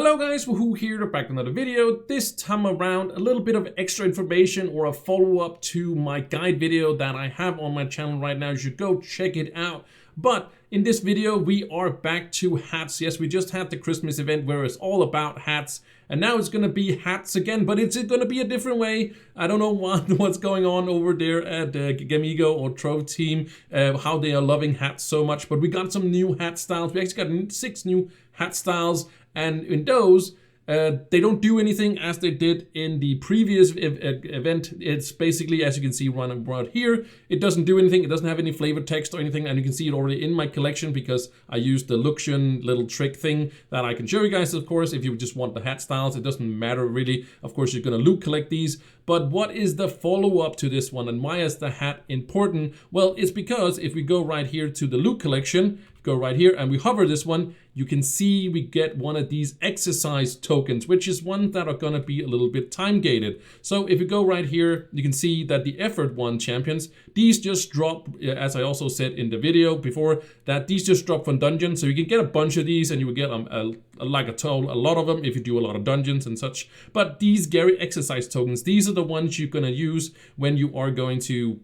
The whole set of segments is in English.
Hello guys, Wahoo here, back with another video. This time around, a little bit of extra information or a follow-up to my guide video that I have on my channel right now. You should go check it out. But in this video, we are back to hats. Yes, we just had the Christmas event where it's all about hats. And now it's going to be hats again, but it's going to be a different way. I don't know what's going on over there at the Gamigo or Trove team, how they are loving hats so much. But we got some new hat styles. We actually got 6 new hat styles. And in those, they don't do anything as they did in the previous event. It's basically, as you can see right here, it doesn't do anything. It doesn't have any flavor text or anything. And you can see it already in my collection because I used the Luxian little trick thing that I can show you guys, of course, if you just want the hat styles. It doesn't matter really. Of course, you're going to loot collect these. But what is the follow-up to this one and why is the hat important? Well, it's because if we go right here to the loot collection, go right here and we hover this one, you can see we get one of these exercise tokens, which is ones that are going to be a little bit time gated. So if you go right here, you can see that the effort one champions, these just drop, as I also said in the video before, that these just drop from dungeons. So you can get a bunch of these and you will get a lot of them if you do a lot of dungeons and such. But these Gary exercise tokens, these are the ones you're going to use when you are going to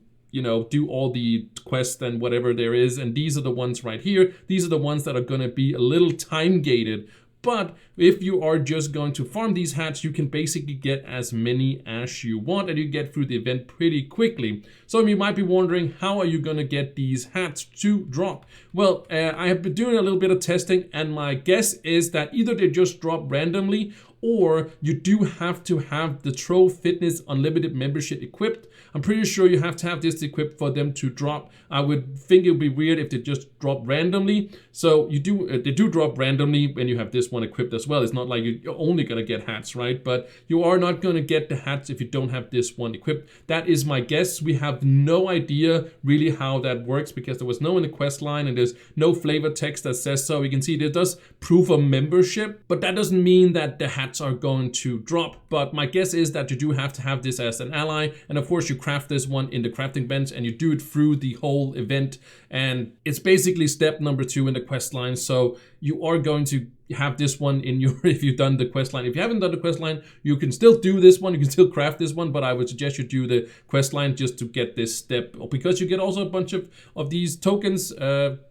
do all the quests and whatever there is. And these are the ones right here. These are the ones that are going to be a little time gated. But if you are just going to farm these hats, you can basically get as many as you want and you get through the event pretty quickly. So you might be wondering, how are you going to get these hats to drop? Well, I have been doing a little bit of testing and my guess is that either they just drop randomly or you do have to have the Trove Fitness Unlimited membership equipped. I'm pretty sure you have to have this equipped for them to drop. I would think it would be weird if they just drop randomly. So they do drop randomly when you have this one equipped as well. It's not like you're only gonna get hats, right? But you are not gonna get the hats if you don't have this one equipped. That is my guess. We have no idea really how that works because there was no in the quest line and there's no flavor text that says so. You can see it does proof of membership, but that doesn't mean that the hats are going to drop. But my guess is that you do have to have this as an ally, and of course you craft this one in the crafting bench and you do it through the whole event, and it's basically step number 2 in the quest line. So you are going to have this one in your, if you've done the quest line. If you haven't done the quest line, you can still do this one, you can still craft this one, but I would suggest you do the quest line just to get this step, because you get also a bunch of these tokens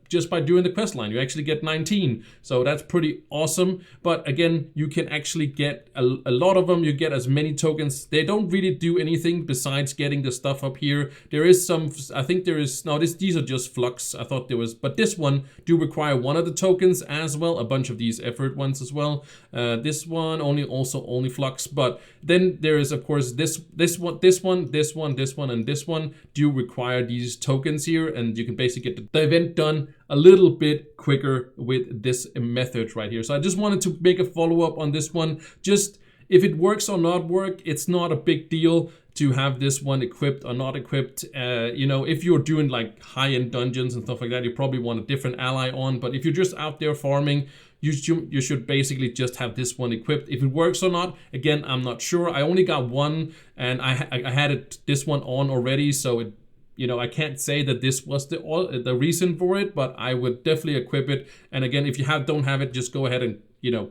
just by doing the quest line. You actually get 19, so that's pretty awesome. But again, you can actually get a lot of them. You get as many tokens. They don't really do anything besides getting the stuff up here. There is some, I think there is, no, these are just flux. I thought there was, but this one do require one of the tokens as well, a bunch of these effort ones as well. This one only flux, but then there is of course this one, and this one do require these tokens here, and you can basically get the event done a little bit quicker with this method right here. So I just wanted to make a follow-up on this one. Just if it works or not work, it's not a big deal to have this one equipped or not equipped. If you're doing like high-end dungeons and stuff like that, you probably want a different ally on. But if you're just out there farming, you should basically just have this one equipped. If it works or not, again, I'm not sure. I only got one and I had this one on already, so it, I can't say that this was the reason for it, but I would definitely equip it. And again, if you don't have it, just go ahead and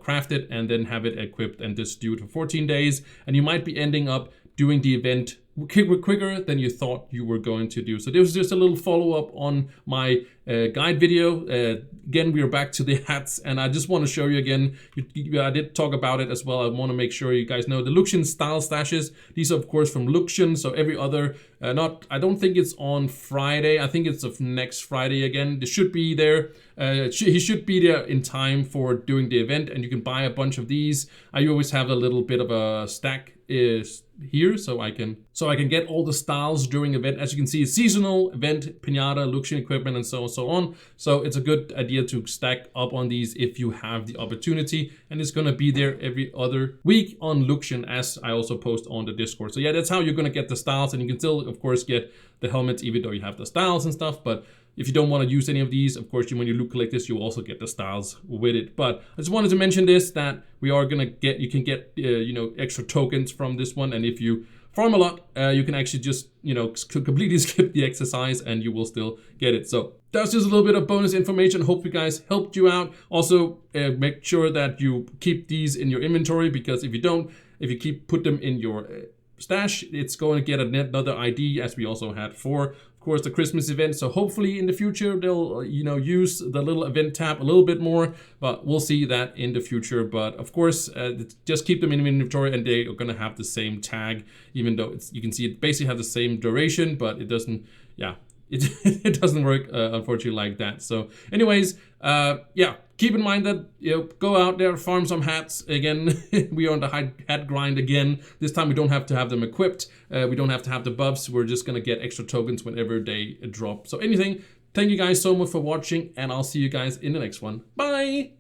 craft it and then have it equipped and just do it for 14 days. And you might be ending up doing the event quicker than you thought you were going to do. So this was just a little follow-up on my guide video. Again, we are back to the hats, and I just want to show you again, I did talk about it as well. I want to make sure you guys know the Luxian style stashes. These are of course from Luxian, so every other, I don't think it's on Friday. I think it's of next Friday again. This should be there. He should be there in time for doing the event, and you can buy a bunch of these. I always have a little bit of a stack is here, so I can get all the styles during event. As you can see, seasonal event, pinata, Luxian equipment, and so on. So it's a good idea to stack up on these if you have the opportunity, and it's gonna be there every other week on Luxian, as I also post on the Discord. So yeah, that's how you're gonna get the styles, and you can still of course get the helmets even though you have the styles and stuff. But if you don't want to use any of these, of course, when you loot collect this, you also get the styles with it. But I just wanted to mention this, that we are gonna get, you can get extra tokens from this one, and if you farm a lot, you can actually just, you know, completely skip the exercise and you will still get it. So that's just a little bit of bonus information. Hope you guys helped you out. Also, make sure that you keep these in your inventory, because if you don't, if you put them in your stash, it's going to get another ID, as we also had for, of course, the Christmas event. So hopefully in the future they'll, you know, use the little event tab a little bit more, but we'll see that in the future. But of course, just keep them in inventory, and they are going to have the same tag, even though you can see it basically have the same duration, but it doesn't, yeah, it doesn't work, unfortunately, like that. So anyways, yeah, keep in mind that, you know, go out there, farm some hats. Again, we are on the hat grind again. This time we don't have to have them equipped. We don't have to have the buffs. We're just gonna get extra tokens whenever they drop. So anything, thank you guys so much for watching, and I'll see you guys in the next one. Bye!